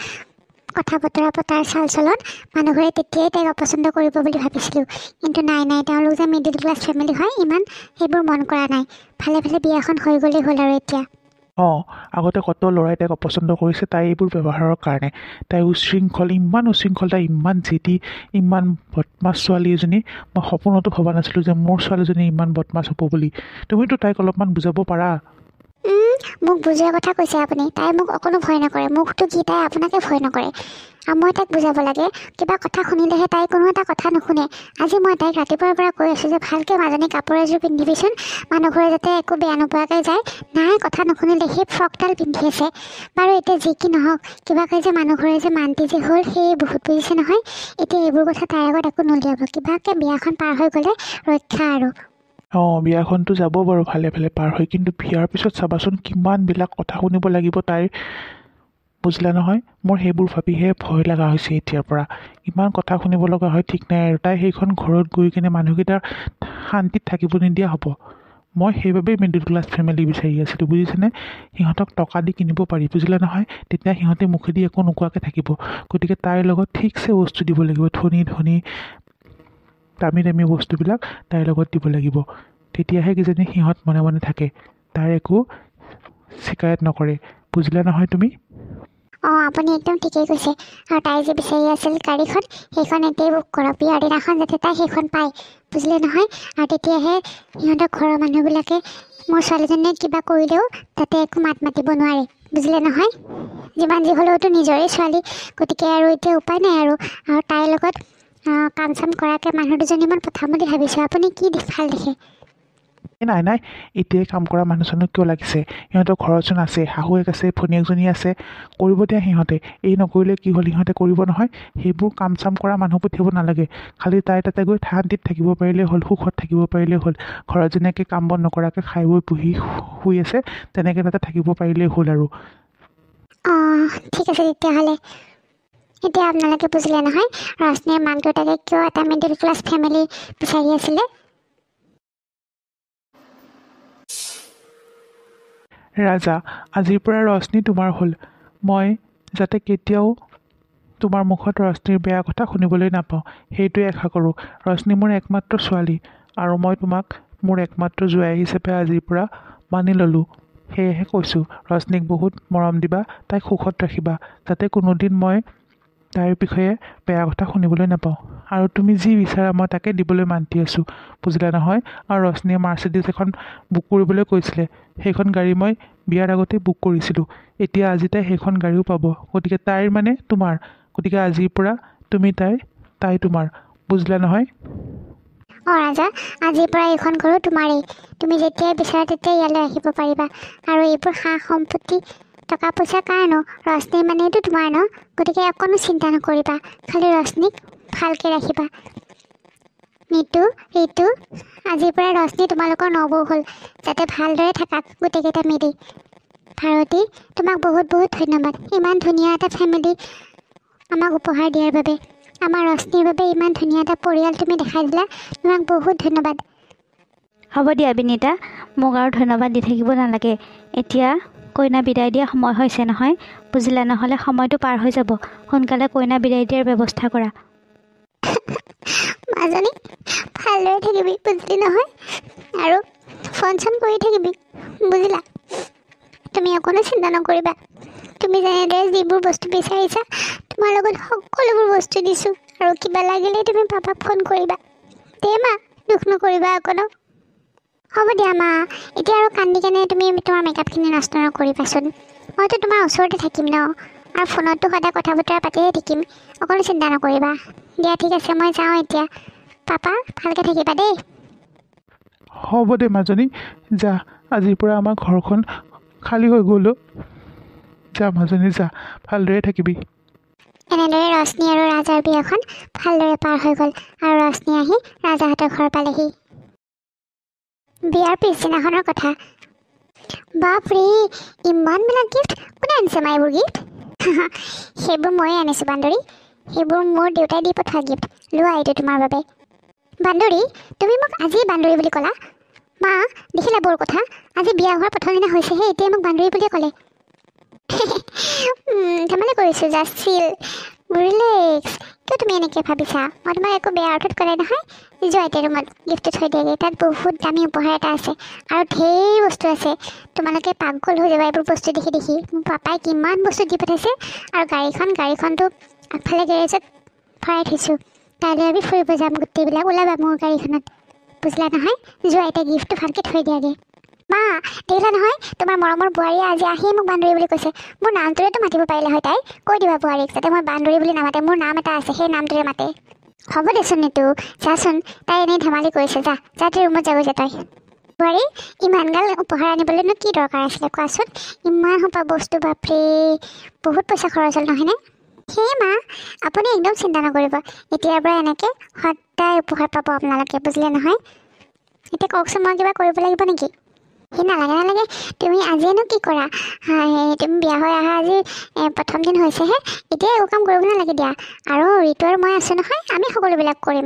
কথা বতৰা পতাৰ চাল চলন, মানুহবোৰে তেতিয়াই তাইক অপচন্দ কৰিব বুলি ভাবিছিলোঁ। কিন্তু নাই, তেওঁলোক যে মিডিল ক্লাছ ফেমিলি হয়, ইমান সেইবোৰ মন কৰা নাই। ভালে ভালে বিয়াখন হৈ গ'লেই হ'ল আৰু এতিয়া। আগতে কত ল'ৰাই তাইক অপচন্দ কৰিছে তাই এইবোৰ ব্যৱহাৰৰ কাৰণে। তাই উশৃংখল, ইমান উশৃংখল, তাই ইমান জেদি, ইমান বদমাছ ছোৱালী এজনী। মই সপোনতো ভবা নাছিলোঁ যে মোৰ ছোৱালীজনী ইমান বদমাছ হ'ব বুলি। তুমিতো তাইক অলপমান বুজাব পাৰা। মোক বুজোৱাৰ কথা কৈছে আপুনি? তাই মোক অকণো ভয় নকৰে। মোকতো কি তাই আপোনাকে ভয় নকৰে? আৰু মই তাইক বুজাব লাগে? কিবা কথা শুনিলেহে তাই কোনো এটা কথা নুশুনে। আজি মই তাইক ৰাতিপুৱাৰ পৰা কৈ আছোঁ যে ভালকৈ মাজনী কাপোৰ এযোৰ পিন্ধিবিচোন, মানুহঘৰে যাতে একো বেয়া নোপোৱাকৈ যায়। নাই, কথা নুশুনিলে সেই ফ্ৰকডাল পিন্ধি আছে। বাৰু এতিয়া যি কি নহওক, কিবা কয় যে মানুহঘৰে যে মান্তি যে হ'ল, সেয়ে বহুত বুজিছে নহয়। এতিয়া এইবোৰ কথা তাইৰ আগত একো নুলিয়াব। কিবাকৈ বিয়াখন পাৰ হৈ গ'লে ৰক্ষা আৰু। বিয়াখনতো যাব বাৰু ভালে ভালে পাৰ হৈ, কিন্তু বিয়াৰ পিছত চাবাচোন কিমানবিলাক কথা শুনিব লাগিব তাইৰ, বুজিলা নহয়? মোৰ সেইবোৰ ভাবিহে ভয় লগা হৈছে এতিয়াৰ পৰা। ইমান কথা শুনিব লগা হয় ঠিক নাই আৰু। তাই সেইখন ঘৰত গৈ কিনে মানুহকেইটাৰ শান্তিত থাকিব নিদিয়া হ'ব। মই সেইবাবেই মিডিল ক্লাছ ফেমিলি বিচাৰি আছিলোঁ, বুজিছেনে? সিহঁতক টকা দি কিনিব পাৰি, বুজিলা নহয়? তেতিয়া সিহঁতে মুখেদি একো নোকোৱাকৈ থাকিব। গতিকে তাইৰ লগত ঠিকছে বস্তু দিব লাগিব, ধনী দামী বস্তুবিলাক তাইৰ লগত দিব লাগিব। তেতিয়াহে কিজানি সিহঁত মনে মনে থাকে, তাইৰ একো চিকায়ত নকৰে, বুজিলা নহয় তুমি? আপুনি একদম ঠিকেই কৈছে। আৰু তাই যে বিচাৰি আছিল গাড়ীখন, সেইখন এতিয়াই বুক কৰক। বিয়াৰ দিনাখন যাতে তাই সেইখন পায়, বুজিলে নহয়? আৰু তেতিয়াহে সিহঁতৰ ঘৰৰ মানুহবিলাকে মোৰ ছোৱালীজনীয়ে কিবা কৰিলেও তাতে একো মাত মাতিব নোৱাৰে, বুজিলে নহয়? যিমান যি হ'লেওতো নিজৰে ছোৱালী, গতিকে আৰু এতিয়া উপায় নাই আৰু তাইৰ লগত কাম চাম কৰাকৈ মানুহ দুজনীমান পঠাম বুলি ভাবিছোঁ। আপুনি কি ভাল দেখে? নাই, এতিয়াই কাম কৰা মানুহজনক কিয় লাগিছে? সিহঁতৰ ঘৰতচোন আছে, শাহুৱেক আছে, ভনীয়েকজনী আছে, কৰিব দিয়া সিহঁতে। এই নকৰিলে কি হ'ল, সিহঁতে কৰিব নহয়। সেইবোৰ কাম চাম কৰা মানুহ পঠিয়াব নালাগে। খালি তাই তাতে গৈ শান্তিত থাকিব পাৰিলেই হ'ল, সুখত থাকিব পাৰিলেই হ'ল। ঘৰত যেনেকৈ কাম বন নকৰাকৈ খাই বৈ বহি শুই আছে, তেনেকৈ তাতে থাকিব পাৰিলেই হ'ল আৰু। ঠিক আছে তেতিয়াহ'লে। এতিয়া আপোনালোকে বুজিলে নহয় ৰশ্মিৰ মাক দেউতাকে কিয় এটা মিডিল ক্লাছ ফেমিলি বিচাৰি আছিলে? ৰাজা, আজিৰ পৰা ৰশ্মি তোমাৰ হ'ল। মই যাতে কেতিয়াও তোমাৰ মুখত ৰশ্মিৰ বেয়া কথা শুনিবলৈ নাপাওঁ, সেইটোৱে আশা কৰোঁ। ৰশ্মি মোৰ একমাত্ৰ ছোৱালী, আৰু মই তোমাক মোৰ একমাত্ৰ জোৱাই হিচাপে আজিৰ পৰা মানি ল'লোঁ। সেয়েহে কৈছোঁ, ৰশ্মিক বহুত মৰম দিবা, তাইক সুখত ৰাখিবা, যাতে কোনোদিন মই তাইৰ বিষয়ে বেয়া কথা শুনিবলৈ নাপাওঁ। আৰু তুমি যি বিচাৰা মই তাকে দিবলৈ মান্তি আছোঁ, বুজিলা নহয়? আৰু ৰশ্মিয়ে মাৰ্চিডিজ এখন বুক কৰিবলৈ কৈছিলে, সেইখন গাড়ী মই বিয়াৰ আগতেই বুক কৰিছিলোঁ। এতিয়া আজি তাই সেইখন গাড়ীও পাব। গতিকে তাইৰ মানে তোমাৰ, গতিকে আজিৰ পৰা তুমি তাই তোমাৰ, বুজিলা নহয়? ৰাজা, আজিৰ পৰা এইখন ঘৰো তোমাৰেই। তুমি যেতিয়াই বিচাৰা তেতিয়াই ইয়ালৈ আহিব পাৰিবা। আৰু এইবোৰ সা সম্পত্তি টকা পইচা কাৰণো, ৰশ্মি মানেইতো তোমাৰ ন? গতিকে অকণো চিন্তা নকৰিবা, খালি ৰশ্মিক ভালকৈ ৰাখিবা। নিতু, ঋতু, আজিৰ পৰা ৰশ্মি তোমালোকৰ নবৌ হ'ল, যাতে ভালদৰে থাকা গোটেইকেইটা মিলি। ভাৰতী, তোমাক বহুত বহুত ধন্যবাদ ইমান ধুনীয়া এটা ফেমিলি আমাক উপহাৰ দিয়াৰ বাবে। আমাৰ ৰশ্মিৰ বাবে ইমান ধুনীয়া এটা পৰিয়াল তুমি দেখাই দিলা, তোমাক বহুত ধন্যবাদ। হ'ব দিয়া বিনীতা, মোক আৰু ধন্যবাদ দি থাকিব নালাগে। এতিয়া কইনা বিদায় দিয়া সময় হৈছে নহয়, বুজিলা? নহ'লে সময়টো পাৰ হৈ যাব। সোনকালে কইনা বিদায় দিয়াৰ ব্যৱস্থা কৰা। মাজনী ভালদৰে থাকিবি, বুজিলি নহয়? আৰু ফোন চোন কৰি থাকিবি, বুজিলা? তুমি অকণো চিন্তা নকৰিবা। তুমি যেনেদৰে যিবোৰ বস্তু বিচাৰিছা তোমাৰ লগত সকলোবোৰ বস্তু দিছোঁ, আৰু কিবা লাগিলেই তুমি পাপাক ফোন কৰিবা দে মা, দুখ নকৰিবা অকণো। হ'ব দিয়া মা, এতিয়া আৰু কান্দি কেনে তুমি তোমাৰ মেকআপখিনি নষ্ট নকৰিবাচোন। মইতো তোমাৰ ওচৰতে থাকিম ন, আৰু ফোনততো সদায় কথা বতৰা পাতিয়ে থাকিম, অকণো চিন্তা নকৰিবা। দিয়া ঠিক আছে, মই যাওঁ এতিয়া। পাপা ভালকৈ থাকিবা দেই। হ'ব দে মাজনী, যা, আজিৰ পৰা আমাৰ ঘৰখন খালী হৈ গ'ল। যা মাজনী যা, ভালদৰে থাকিবি। এনেদৰে ৰশ্মি আৰু ৰাজাৰ বিয়াখন ভালদৰে পাৰ হৈ গ'ল, আৰু ৰশ্মি আহি ৰাজাহঁতৰ ঘৰ পালেহি। বিয়াৰ পিছদিনাখনৰ কথা। বাপৰে, ইমানবিলাক গিফ্ট! কোনে আনিছে মা এইবোৰ গিফ্ট? সেইবোৰ ময়ে আনিছোঁ বান্দৰী, সেইবোৰ মোৰ দেউতাই দি পঠোৱা গিফ্ট। লোৱা, এইটো তোমাৰ বাবে। বান্দৰী, তুমি মোক আজি বান্দৰী বুলি ক'লা? মা দেখিলা বৰ কথা, আজি বিয়া হোৱাৰ প্ৰথম দিনা হৈছেহে, এতিয়া মোক বান্দৰী বুলিয়ে ক'লে। ধেমালি কৰিছোঁ, জাষ্ট চিল, ৰিলেক্স। কিয় তুমি এনেকৈ ভাবিছা? মই তোমাক একো বেয়া অৰ্থত ক'লে নহয়। যোৱা এতিয়া ৰুমত, গিফ্টটো থৈ দিয়াগৈ। তাত বহুত দামী উপহাৰ এটা আছে, আৰু ঢেৰ বস্তু আছে। তোমালোকে পাগল হৈ যাবা এইবোৰ বস্তু দেখি দেখি। মোৰ পাপাই কিমান বস্তু দি পঠাইছে, আৰু গাড়ীখনটো আগফালে গেৰেজত ভৰাই থৈছোঁ। কাইলৈ আমি ফুৰিব যাম গোটেইবিলাক, ওলাবা মোৰ গাড়ীখনত, বুজিলা নহয়? যোৱা এতিয়া গিফ্টটো ভালকৈ থৈ দিয়াগৈ। মা দেখিলা নহয়, তোমাৰ মৰমৰ বোৱাৰীয়ে আজি আহিয়ে মোক বান্দৰী বুলি কৈছে। মোৰ নামটোৰেতো মাতিব পাৰিলে হয় তাই। কৈ দিবা বোৱাৰীক যাতে মই বান্দৰী বুলি নামাতে, মোৰ নাম এটা আছে, সেই নামটোৰে মাতে। হ'ব দেচোন নিতু, যাচোন, তাই এনেই ধেমালি কৰিছে। যা তোৰ ৰুমত যাবগৈ তই। বোৱাৰী, ইমানগাল উপহাৰ আনিবলৈনো কি দৰকাৰ আছিলে কোৱাচোন? ইমান সোপা বস্তু, বাপৰে, বহুত পইচা খৰচ হ'ল নহয়নে? সেই মা, আপুনি একদম চিন্তা নকৰিব, এতিয়াৰ পৰা এনেকৈ সদায় উপহাৰ পাব আপোনালোকে, বুজিলে নহয়? এতিয়া কওকচোন, মই কিবা কৰিব লাগিব নেকি? সেই নালাগে, তুমি আজিয়েনো কি কৰা? তুমি বিয়া হৈ অহা আজি প্ৰথম দিন হৈছেহে, এতিয়া একো কাম কৰিব নালাগে দিয়া। আৰু ঋতু আৰু মই আছোঁ নহয়, আমি সকলোবিলাক কৰিম।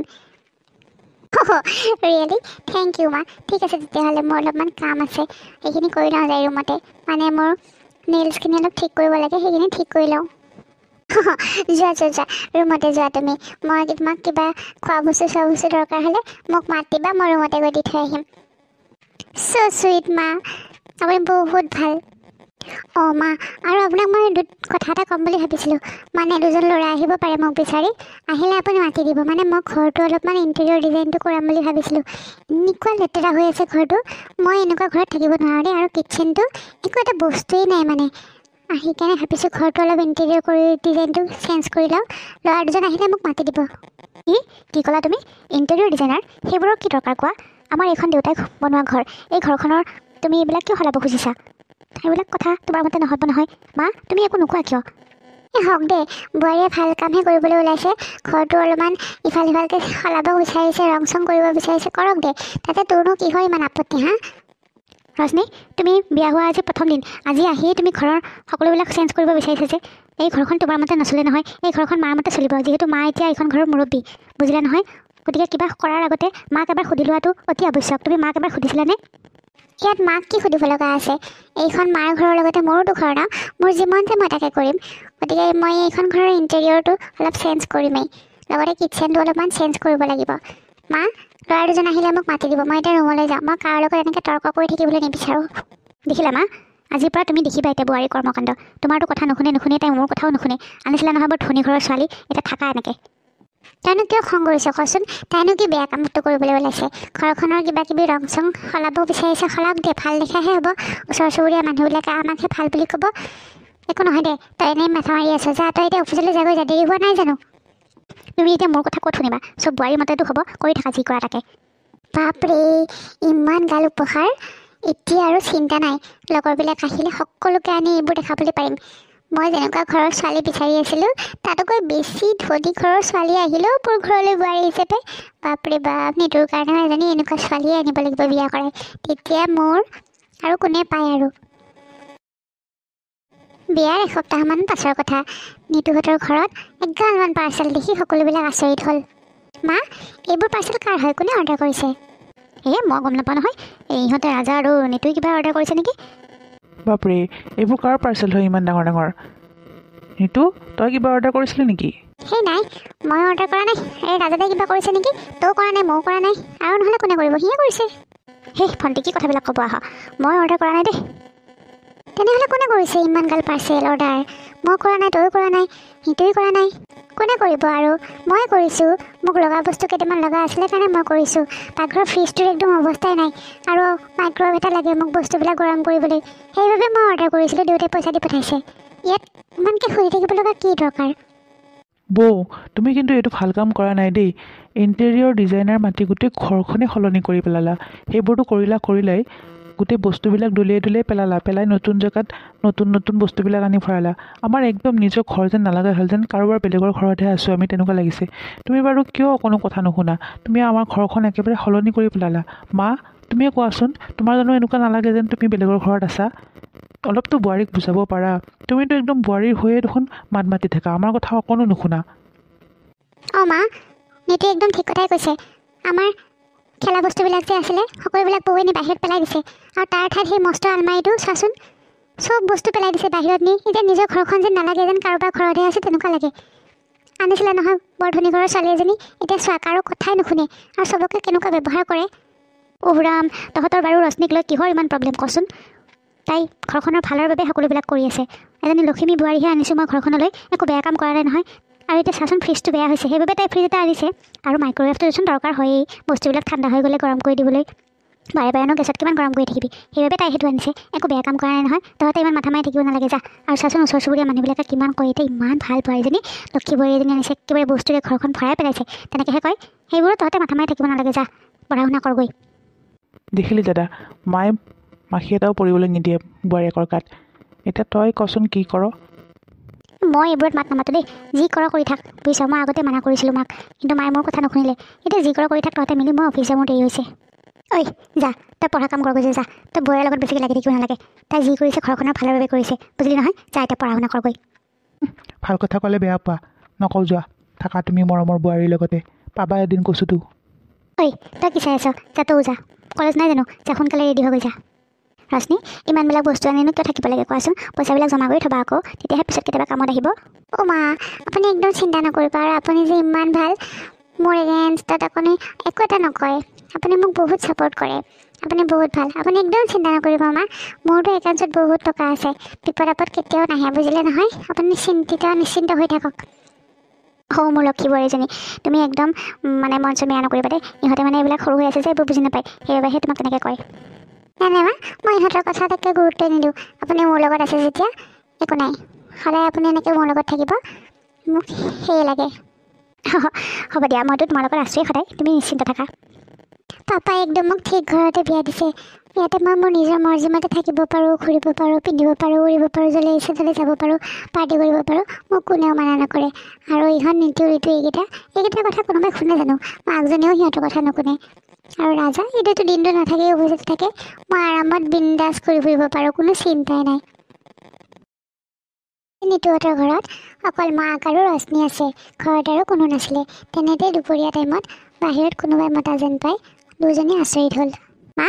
ৰিয়েলি? থেংক ইউ মা। ঠিক আছে তেতিয়াহ'লে, মোৰ অলপমান কাম আছে, সেইখিনি কৰি লওঁ যায় ৰুমতে। মানে মোৰ নেইলছখিনি অলপ ঠিক কৰিব লাগে, সেইখিনি ঠিক কৰি লওঁ। যোৱা ৰুমতে যোৱা তুমি। মই তোমাক কিবা খোৱা বস্তু চোৱা বস্তু দৰকাৰ হ'লে মোক মাত দিবা, মই ৰুমতে গৈ দি থৈ আহিম। চ' চুইট মা, আপুনি বহুত ভাল। অঁ মা, আৰু আপোনাক মই কথা এটা ক'ম বুলি ভাবিছিলোঁ। মানে দুজন ল'ৰা আহিব পাৰে মোক বিচাৰি, আহিলে আপুনি মাতি দিব। মানে মই ঘৰটো অলপমান ইণ্টেৰিয়ৰ ডিজাইনটো কৰাম বুলি ভাবিছিলোঁ। এনেকুৱা লেতেৰা হৈ আছে ঘৰটো, মই এনেকুৱা ঘৰত থাকিব নোৱাৰোঁ দেই। আৰু কিটচেনটো একো এটা বস্তুৱেই নাই মানে। সেইকাৰণে ভাবিছোঁ ঘৰটো অলপ ইণ্টেৰিয়ৰ কৰি ডিজাইনটো চেঞ্জ কৰি লওঁ। ল'ৰা দুজন আহিলে মোক মাতি দিব। কি ক'লা তুমি? Interior designer? সেইবোৰৰ কি দৰকাৰ কোৱা? আমাৰ এইখন দেউতাই বনোৱা ঘৰ, এই ঘৰখনৰ তুমি এইবিলাক কিয় সলাব খুজিছা? সেইবিলাক কথা তোমাৰ মতে নহ'ব নহয়। মা তুমি একো নোকোৱা কিয়? হওক দে, বোৱাৰীয়ে ভাল কামহে কৰিবলৈ ওলাইছে। ঘৰটো অলপমান ইফাল সিফালকৈ সলাব বিচাৰিছে, ৰং চং কৰিব বিচাৰিছে, কৰক দে, তাতে তোৰনো কিহৰ ইমান আপত্তি? ৰশ্মি, তুমি বিয়া হোৱা আজি প্ৰথম দিন, আজি আহিয়ে তুমি ঘৰৰ সকলোবিলাক চেঞ্জ কৰিব বিচাৰিছা যে? এই ঘৰখন তোমাৰ মতে নচলে নহয়, এই ঘৰখন মাৰ মতে চলিব, যিহেতু মা এতিয়া এইখন ঘৰৰ মুৰব্বী, বুজিলা নহয়? গতিকে কিবা কৰাৰ আগতে মাক এবাৰ সুধি লোৱাটো অতি আৱশ্যক। তুমি মাক এবাৰ সুধিছিলানে? ইয়াত মাক কি সুধিব লগা আছে? এইখন মাৰ ঘৰৰ লগতে মোৰোতো ঘৰ ন, মোৰ যিমান যে মই তাকে কৰিম। গতিকে মই এইখন ঘৰৰ ইণ্টেৰিয়ৰটো অলপ চেঞ্জ কৰিমেই, লগতে কিটচেনটো অলপমান চেঞ্জ কৰিব লাগিব। মা ল'ৰা দুজন আহিলে মোক মাতি দিব, মই এতিয়া ৰুমলৈ যাওঁ। মই কাৰো লগত এনেকৈ তৰ্ক কৰি থাকিবলৈ নিবিচাৰোঁ। দেখিলা মা, আজিৰ পৰা তুমি দেখিবা এতিয়া বোৱাৰী কৰ্মকাণ্ড। তোমাৰতো কথা নুশুনে, তাই মোৰ কথাও নুশুনে। আনিছিলা নহয় বৰ ধনী ঘৰৰ ছোৱালী, এতিয়া থাকা এনেকৈ। তাইনো কিয় খং কৰিছে কচোন? তাইনো কি বেয়া কামটো কৰিবলৈ ওলাইছে? ঘৰখনৰ কিবা কিবি ৰং চং সলাব বিচাৰিছে, সলাওক দে, ভাল দেখাহে হ'ব। ওচৰ চুবুৰীয়া মানুহবিলাকে আমাকহে ভাল বুলি ক'ব। একো নহয় দে, তই এনেই মাথা মাৰি আছ। যা তই এতিয়া অফিচলৈ যাগৈ, যা, দেৰি হোৱা নাই জানো? তুমি এতিয়া মোৰ কথা ক'ত শুনিবা? চব বোৱাৰীৰ মতেতো হ'ব, কৰি থাকা যি কৰা তাকে। বাপৰে, ইমান গাল উপহাৰ! এতিয়া আৰু চিন্তা নাই, লগৰবিলাক আহিলে সকলোকে আনি এইবোৰ দেখাবলৈ পাৰিম। মই যেনেকুৱা ঘৰৰ ছোৱালী বিচাৰি আছিলোঁ, তাতকৈ বেছি ধনী ঘৰৰ ছোৱালী আহিলেও মোৰ ঘৰলৈ বোৱাৰী হিচাপে। বাপৰে বাপ, নিতুৰ কাৰণেও এজনী এনেকুৱা ছোৱালীয়ে আনিব লাগিব বিয়া কৰাই, তেতিয়া মোৰ আৰু কোনে পায় আৰু। বিয়াৰ এসপ্তাহমান পাছৰ কথা। নিতুহঁতৰ ঘৰত এগালমান পাৰ্চেল দেখি সকলোবিলাক আচৰিত হ'ল। মা এইবোৰ পাৰ্চেল কাৰ হয়? কোনে অৰ্ডাৰ কৰিছে? মই গম নাপাওঁ নহয়। ইহঁতে ৰাজা আৰু নিতুই কিবা অৰ্ডাৰ কৰিছে নেকি? বাপৰে, এইবোৰ কাৰ পাৰ্চেল হয় ইমান ডাঙৰ ডাঙৰ? নিতু, তই কিবা অৰ্ডাৰ কৰিছিলি নেকি? সেই নাই, মই অৰ্ডাৰ কৰা নাই। এই ৰাজাদাই কিবা কৰিছে নেকি? তইও কৰা নাই, ময়ো কৰা নাই, আৰু নহ'লে কোনে কৰিব? সিয়ে কৰিছে। সেই ভণ্টি, কি কথাবিলাক ক'ব আহা? মই অৰ্ডাৰ কৰা নাই দেই। তেনেহ'লে কোনে কৰিছে ইমান গাল পাৰ্চেল অৰ্ডাৰ? মই কৰা নাই, তইও কৰা নাই, সিটোৱে কৰা নাই, কোনে কৰিব আৰু? ময়ে কৰিছোঁ। মোক লগা বস্তু কেইটামান লগা আছিলে কাৰণে মই কৰিছোঁ। পাকঘৰৰ ফ্ৰিজটোৰ একদম অৱস্থাই নাই, আৰু মাইক্ৰৱেভ এটা লাগে মোক বস্তুবিলাক গৰম কৰিবলৈ। সেইবাবে মই অৰ্ডাৰ কৰিছিলোঁ, দেউতাই পইচা দি পঠাইছে। ইয়াত ইমানকৈ সুধি থাকিব লগা কি দৰকাৰ? বৌ, তুমি কিন্তু এইটো ভাল কাম কৰা নাই দেই। ইণ্টেৰিয়ৰ ডিজাইনাৰ মাতি গোটেই ঘৰখনে সলনি কৰি পেলালা। সেইবোৰতো কৰিলাই গোটেই বস্তুবিলাক দলিয়াই পেলাই নতুন জেগাত নতুন নতুন বস্তুবিলাক আনি ভৰালা। আমাৰ একদম নিজৰ ঘৰ যেন নালাগা হ'ল, যেন কাৰোবাৰ বেলেগৰ ঘৰতহে আছোঁ আমি, তেনেকুৱা লাগিছে। তুমি বাৰু কিয় কোনো কথা নুশুনা? তুমি আমাৰ ঘৰখন একেবাৰে সলনি কৰি পেলালা। মা, তুমিয়ে কোৱাচোন, তোমাৰ জানো এনেকুৱা নালাগে যেন তুমি বেলেগৰ ঘৰত আছা? অলপতো বোৱাৰীক বুজাব পাৰা। তুমিতো একদম বোৱাৰীৰ হৈয়ে দেখোন মাত মাতি থাকা, আমাৰ কথা অকণো নুশুনা। অঁ মা, নীতি একদম ঠিক কথাই কৈছে। আমাৰ খেলা বস্তুবিলাক যে আছিলে সকলোবিলাক বৌ নি বাহিৰত পেলাই দিছে, আৰু তাৰ ঠাইত সেই মস্ত আলমাৰীটো চোৱাচোন, চব বস্তু পেলাই দিছে বাহিৰত নি। এতিয়া নিজৰ ঘৰখন যেন নালাগে, যেন কাৰোবাৰ ঘৰতহে আছে তেনেকুৱা লাগে। আনিছিলে নহয় বৰ ধনী ঘৰৰ ছোৱালী এজনী, এতিয়া চোৱা কাৰো কথাই নুশুনে, আৰু চবকে কেনেকুৱা ব্যৱহাৰ কৰে। উহৰাম, তহঁতৰ বাৰু ৰশ্মিক লৈ কিহৰ ইমান প্ৰব্লেম কচোন? তাই ঘৰখনৰ ভালৰ বাবে সকলোবিলাক কৰি আছে। এজনী লখিমী বোৱাৰীহে আনিছোঁ মই ঘৰখনলৈ, একো বেয়া কাম কৰা নাই নহয়। আৰু এতিয়া চাচোন, ফ্ৰিজটো বেয়া হৈছে, সেইবাবে তাই ফ্ৰিজ এটা আনিছে। আৰু মাইক্ৰৱেভটো দেচোন দৰকাৰ হয়েই, বস্তুবিলাক ঠাণ্ডা হৈ গ'লে গৰম কৰি দিবলৈ। বাৰে বাৰেনো গেছত কিমান গৰম কৰি থাকিবি, সেইবাবে তাই সেইটো আনিছে। একো বেয়া কাম কৰা নাই নহয়, তহঁতে ইমান মাথা মাৰি থাকিব নালাগে, যা। আৰু চাচোন ওচৰ চুবুৰীয়া মানুহবিলাকে কিমান কয়, এতিয়া ইমান ভাল বোৱাৰীজনী, লক্ষী বোৱাৰী এজনী আনিছে, একেবাৰে বস্তুৰে ঘৰখন ভৰাই পেলাইছে, তেনেকৈহে কয়। সেইবোৰো তহঁতে মাথা মাৰি থাকিব নালাগে, যা, পঢ়া শুনা কৰগৈ। দেখিলি দাদা, মায়ে মাখি এটাও পৰিবলৈ নিদিয়ে বোৱাৰীয়েকৰ গাত। এতিয়া তই কচোন কি কৰ? মই এইবোৰত মাত নামাতো দেই, যি কৰ কৰি থাক, বুজিছ? মই আগতে মানা কৰিছিলোঁ মাক, কিন্তু মায়ে মোৰ কথা নুশুনিলে। এতিয়া যি কৰ কৰি থাক তহঁতে মিলি, মই অফিচ যাওঁ, মোৰ দেৰি হৈছে। ঐ যা, তই পঢ়া কাম কৰ গৈছে, যা। তই বৌৰ লগত বেছিকৈ লাগি থাকিব নালাগে। তাই যি কৰিছে ঘৰখনৰ ভালৰ বাবে কৰিছে, বুজিলি নহয়? যা এতিয়া পঢ়া শুনা কৰগৈ। ভাল কথা ক'লে বেয়া পোৱা, নকওঁ, যোৱা। থাকা তুমি মৰমৰ বোৱাৰীৰ লগতে, পাবা এদিন কচুটো। ঐ তই কি চাই আছ? যা, তয়ো যা। কলেজ নাই জানো? যা সোনকালে ৰেডি হৈ গৈ যা। ৰশ্মি, ইমানবিলাক বস্তু আনিনো কিয় থাকিব লাগে কোৱাচোন? পইচাবিলাক জমা কৰি থ'বা আকৌ, তেতিয়াহে পিছত কেতিয়াবা কামত আহিব। অ' মা, আপুনি একদম চিন্তা নকৰিব, আৰু আপুনি যে ইমান ভাল, মোৰ এগেইনষ্টত আপুনি একো এটা নকয়। আপুনি মোক বহুত ছাপোৰ্ট কৰে, আপুনি বহুত ভাল। আপুনি একদম চিন্তা নকৰিব মা, মোৰতো একাউণ্টছত বহুত টকা আছে, বিপদ আপদ কেতিয়াও নাহে, বুজিলে নহয়? আপুনি নিশ্চিন্ত হৈ থাকক। মোৰ লক্ষী বোৱাৰীজনী, তুমি একদম মানে মন চন বেয়া নকৰিবা দেই। ইহঁতে মানে এইবিলাক সৰু হৈ আছে যে, এইবোৰ বুজি নাপায়, সেইবাবেহে তোমাক তেনেকৈ কয়। নাই নাই মা, মই ইহঁতৰ কথা তাতকৈ গুৰুত্ব নিদিওঁ। আপুনি মোৰ লগত আছে যেতিয়া একো নাই, সদায় আপুনি এনেকৈ মোৰ লগত থাকিব, মোক সেয়ে লাগে। হ'ব দিয়া, মইতো তোমাৰ লগত আছোঁৱেই সদায়, তুমি নিশ্চিন্ত থাকা। পাপাই একদম মোক ঠিক ঘৰতে বিয়া দিছে। ইয়াতে মই মোৰ নিজৰ মৰ্জিমতে থাকিব পাৰোঁ, ঘূৰিব পাৰোঁ, পিন্ধিব পাৰোঁ, উৰিব পাৰোঁ, য'লৈ ইচ্ছা ত'লৈ যাব পাৰোঁ, পাৰ্টি কৰিব পাৰোঁ, মোক কোনেও মানা নকৰে। আৰু ইহঁত নীতি ঋতু এইকেইটাৰ কথা কোনোবাই শুনে জানো? মাকজনীও সিহঁতৰ কথা নুশুনে। আৰু ৰাজা, এইটোতো দিনটো নাথাকেই, অফিচত থাকে। মই আৰামত বিন্দাছ ঘূৰি ফুৰিব পাৰোঁ, কোনো চিন্তাই নাই। নিতুহঁতৰ ঘৰত অকল মাক আৰু ৰশ্মি আছে, ঘৰত আৰু কোনো নাছিলে। তেনেতে দুপৰীয়া টাইমত বাহিৰত কোনোবাই মতা যেন পাই দুজনী আচৰিত হ'ল। মা,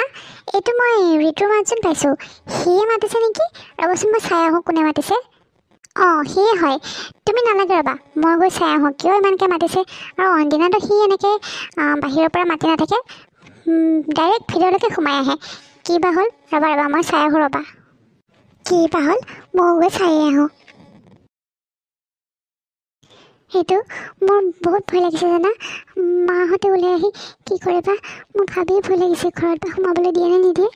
এইটো মই ঋতুৰ মাত যেন পাইছোঁ, সিয়ে মাতিছে নেকি? ৰ'বচোন মই চাই আহোঁ কোনে মাতিছে। অঁ সিয়ে হয়, তুমি নালাগে ৰ'বা, মই গৈ চাই আহোঁ কিয় ইমানকৈ মাতিছে। আৰু অইনদিনাতো সি এনেকৈ বাহিৰৰ পৰা মাতি নাথাকে, ডাইৰেক্ট ভিতৰলৈকে সোমাই আহে। কি বা হ'ল, ৰ'বা মই চাই আহোঁ ৰ'বা। কি বা হ'ল, ময়ো গৈ চাই আহোঁ। সেইটো মোৰ বহুত ভয় লাগিছে জানা, মাহঁতে ওলাই আহি কি কৰে বা, মোৰ ভাবিয়ে ভয় লাগিছে, ঘৰত বা সোমাবলৈ দিয়ে নে নিদিয়ে।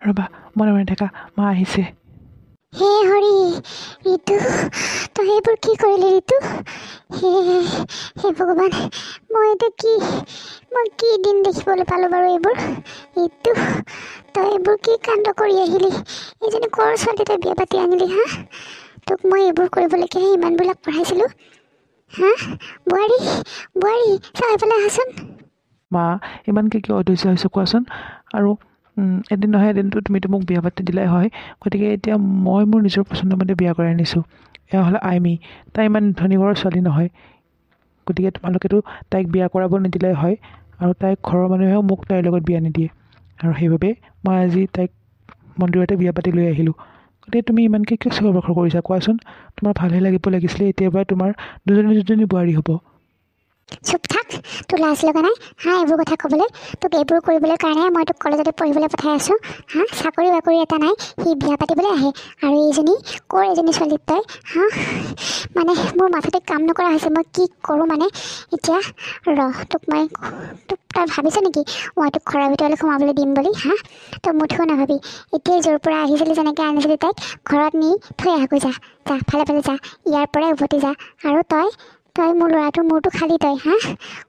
ৰ'বা, মনে থাকা, মা আহিছে। হে হৰি, ঋতু তই এইবোৰ কি কৰিলি ঋতু? হে ভগৱান, মই কি দিন দেখিবলৈ পালোঁ বাৰু এইবোৰ? ঋতু, তই এইবোৰ কি কাণ্ড কৰি আহিলি? এইজনী ক'ৰ ছোৱালী তই বিয়া পাতি আনিলি হা? তোক মই এইবোৰ কৰিবলৈকেহে ইমানবিলাক পঢ়াইছিলোঁ হা? বোৱাৰী চাই এইফালে আহাচোন। মা, ইমানকৈ কিয় অধৈৰ্য হৈছোঁ কোৱাচোন? আৰু এদিন নহয় এদিনটো তুমিতো মোক বিয়া পাতি দিলাই হয়, গতিকে এতিয়া মই মোৰ নিজৰ পচন্দৰ মতে বিয়া কৰাই আনিছোঁ। এয়া হ'লে আইমি, তাই ইমান ধনী ঘৰৰ ছোৱালী নহয়, গতিকে তোমালোকেতো তাইক বিয়া কৰাব নিদিলাই হয়, আৰু তাইক ঘৰৰ মানুহেও মোক তাইৰ লগত বিয়া নিদিয়ে। আৰু সেইবাবে মই আজি তাইক মন্দিৰতে বিয়া পাতি লৈ আহিলোঁ, গতিকে তুমি ইমানকৈ কিয় চিঞৰ বাখৰ কৰিছা কোৱাচোন? তোমাৰ ভালহে লাগিব লাগিছিলে, এতিয়া পৰা তোমাৰ দুজনী বোৱাৰী হ'ব। চুপ থাক, তোৰ লাজ লগা নাই হা এইবোৰ কথা ক'বলৈ? তোক এইবোৰ কৰিবলৈ কাৰণে মই তোক কলেজতে পঢ়িবলৈ পঠাই আছোঁ হা? চাকৰি বাকৰি এটা নাই, সি বিয়া পাতিবলৈ আহে। আৰু এইজনী ক'ৰ এজনী ছোৱালী তই হা? মানে মোৰ মাথাতে কাম নকৰা হৈছে, মই কি কৰোঁ মানে এতিয়া? তোক তই ভাবিছ নেকি মই তোক ঘৰৰ ভিতৰলৈ সোমাবলৈ দিম বুলি হা? তই মুঠেও নাভাবি। এতিয়াই য'ৰ পৰা আহিছিলি, যেনেকৈ আনিছিলি তাইক ঘৰত নি থৈ আহগৈ, যা ভালে ভালে যা, ইয়াৰ পৰাই উভতি যা। আৰু তই মোৰ ল'ৰাটোৰ মূৰটো খালি তই হা?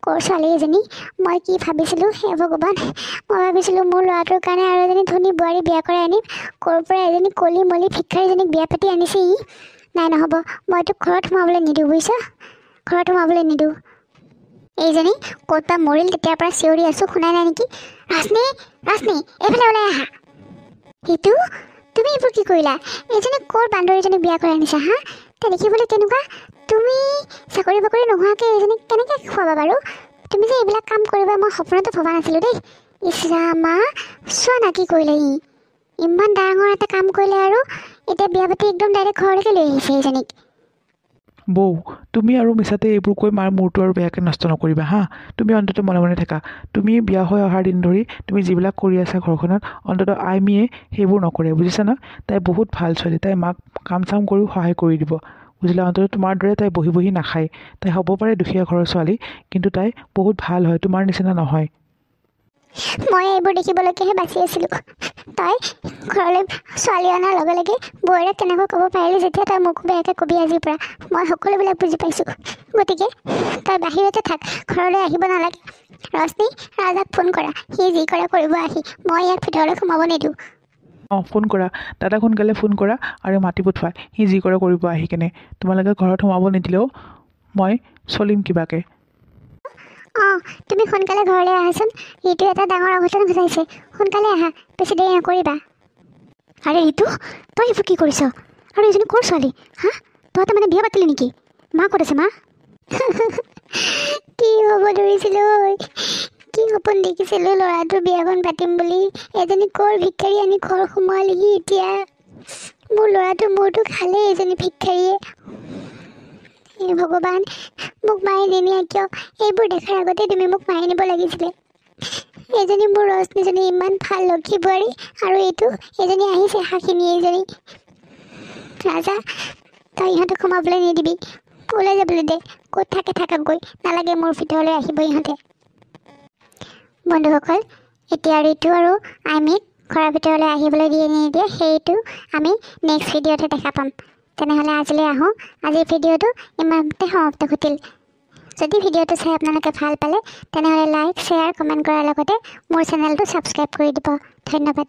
ক'ৰ ছোৱালী এজনী? মই কি ভাবিছিলোঁ হে ভগৱান, মই ভাবিছিলোঁ মোৰ ল'ৰাটোৰ কাৰণে আৰু এজনী ধনী বোৱাৰী বিয়া কৰাই আনিম, ক'ৰ পৰা এজনী কলি মলি ভিক্ষাৰীজনীক বিয়া পাতি আনিছে ই। নাই নহ'ব, মই তোক ঘৰত সোমাবলৈ নিদিওঁ বুজিছ, ঘৰত সোমাবলৈ নিদিওঁ। এইজনী ক'ত বা মৰিল তেতিয়াৰ পৰা চিঞৰি আছোঁ, শুনাই নাই নেকি? ৰাজনী এইফালে ওলাই আহা। সেইটো তুমি এইবোৰ কি কৰিলা? এইজনী ক'ৰ বান্দৰীজনীক বিয়া কৰাই আনিছা হা? তাই দেখিবলৈ কেনেকুৱা? তুমি চাকৰি বাকৰি নোহোৱাকৈ এইজনীক কেনেকৈ খুৱাবা বাৰু? তুমি যে এইবিলাক কাম কৰিবা মই সপোনতো ভবা নাছিলোঁ দেই। ইছ ৰাম মা, চোৱা না কি কৰিলে ই, ইমান ডাঙৰ এটা কাম কৰিলে আৰু এতিয়া বিয়া পাতি একদম ডাইৰেক্ট ঘৰলৈকে লৈ আহিছে এইজনীক। বৌ, তুমি আৰু মিছাতে এইবোৰ কৈ মাৰ মূৰটো আৰু বেয়াকৈ নষ্ট নকৰিবা হা? তুমি অন্ততঃ মনে মনে থাকা। তুমি বিয়া হৈ অহাৰ দিন ধৰি তুমি যিবিলাক কৰি আছা ঘৰখনত, অন্ততঃ আইমিয়ে সেইবোৰ নকৰে, বুজিছা না? তাই বহুত ভাল ছোৱালী, তাই মাক কাম চাম কৰিও সহায় কৰি দিব, বুজিলা? অন্ততঃ তোমাৰ দৰে তাই বহি বহি নাখায়। তাই হ'ব পাৰে দুখীয়া ঘৰৰ ছোৱালী, কিন্তু তাই বহুত ভাল হয়, তোমাৰ নিচিনা নহয়। মই এইবোৰ দেখিবলৈকেহে বাচি আছিলোঁ। তই ঘৰলৈ ছোৱালী অনাৰ লগে লগে বৌয়েৰে তেনেকৈ ক'ব পাৰিলি যেতিয়া, তই মোকো বেয়াকৈ ক'বি আজিৰ পৰা। মই সকলোবিলাক বুজি পাইছোঁ। গতিকে তই বাহিৰতে থাক, ঘৰলৈ আহিব নালাগে। ৰশ্মি, ৰাজাক ফোন কৰা, সি যি কৰে কৰিব আহি, মই ইয়াক ভিতৰলৈ সোমাব নিদিওঁ। ফোন কৰা, দাদাক সোনকালে ফোন কৰা আৰু মাতি পঠোৱা, সি যি কৰে কৰিব আহি কেনে। তোমালোকে ঘৰত সোমাব নিদিলেও মই চলিম কিবাকৈ। তুমি সোনকালে ঘৰলৈ আহাচোন, ঋতু এটা ডাঙৰ অঘটন ঘটাইছে, সোনকালে আহা, বেছি দেৰি নকৰিবা। আৰে ঋতু, তই এইবোৰ কি কৰিছ? আৰু এইজনী ক'ৰ ছোৱালী হা? তই তাৰমানে বিয়া পাতিলি নেকি? মা ক'ত আছে মা? কি হ'ব ধৰিছিলোঁ, কি সপোন দেখিছিলোঁ ল'ৰাটোৰ বিয়াখন পাতিম বুলি, এজনী ক'ৰ ভিক্ষাৰী আনি ঘৰ সোমোৱালেহি। এতিয়া মোৰ ল'ৰাটোৰ মূৰটো খালে এজনী ভিক্ষাৰীয়ে। হে ভগৱান, মোক মাৰি নিনিয়া কিয়? এইবোৰ দেখাৰ আগতে তুমি মোক মাৰি নিব লাগিছিলে। এজনী মোৰ ৰশ্মিজনী ইমান ভাল লক্ষী বোৱাৰী, আৰু এজনী আহিছে শাখিনী এইজনী। ৰাজা, তই ইহঁতক সোমাবলৈ নিদিবি, ওলাই যাবলৈ দে, ক'ত থাকে থাকাকৈ, নালাগে মোৰ ভিতৰলৈ আহিব ইহঁতে। বন্ধুসকল, এতিয়া ঋতু আৰু আইমিক ঘৰৰ ভিতৰলৈ আহিবলৈ দিয়ে নিদিয়ে সেইটো আমি নেক্সট ভিডিঅ'তে দেখা পাম। তেনেহ'লে আজিলৈ আহোঁ, আজিৰ ভিডিঅ'টো ইমানতে সমাপ্ত ঘটিল। যদি ভিডিঅ'টো চাই আপোনালোকে ভাল পালে তেনেহ'লে লাইক, শ্বেয়াৰ, কমেণ্ট কৰাৰ লগতে মোৰ চেনেলটো ছাবস্ক্ৰাইব কৰি দিব। ধন্যবাদ।